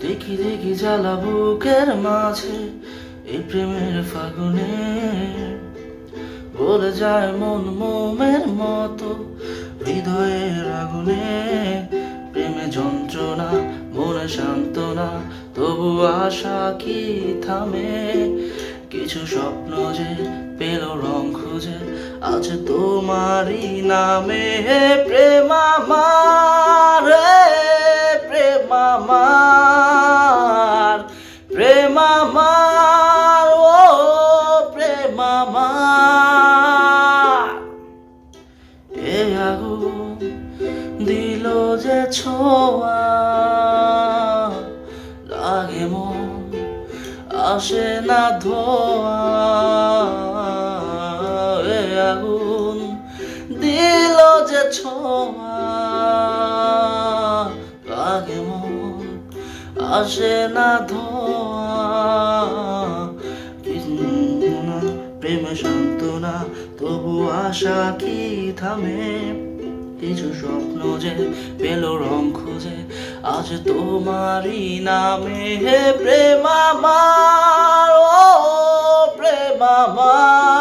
দেখি দেখি জ্বালা বুকের মাঝে এই প্রেমের ফাগুনে বলে যায় মন মোমের মতো হৃদয়ের আগুনে। প্রেমে যন্ত্রণা মনে সান্ত্বনা তবু আশা কি থামে? কিছু স্বপ্ন যে পেল রং খুঁজে আজ তোমারই নামে। প্রেম আমার, প্রেম আমার, প্রেম আমার, ও প্রেম আমার। এ আগুন দিল যে ছোঁয়া লাগে মন আসে না ধোয়া। এ আগুন দিল যে ছোঁয়া লাগে মন আসে না ধোয়া। প্রেমে সান্ত্বনা তবু আশা কি থামে? কিছু স্বপ্ন যে পেল রং খুঁজে আজ তোমারই নামে। হে প্রেম আমার, ও প্রেম আমার।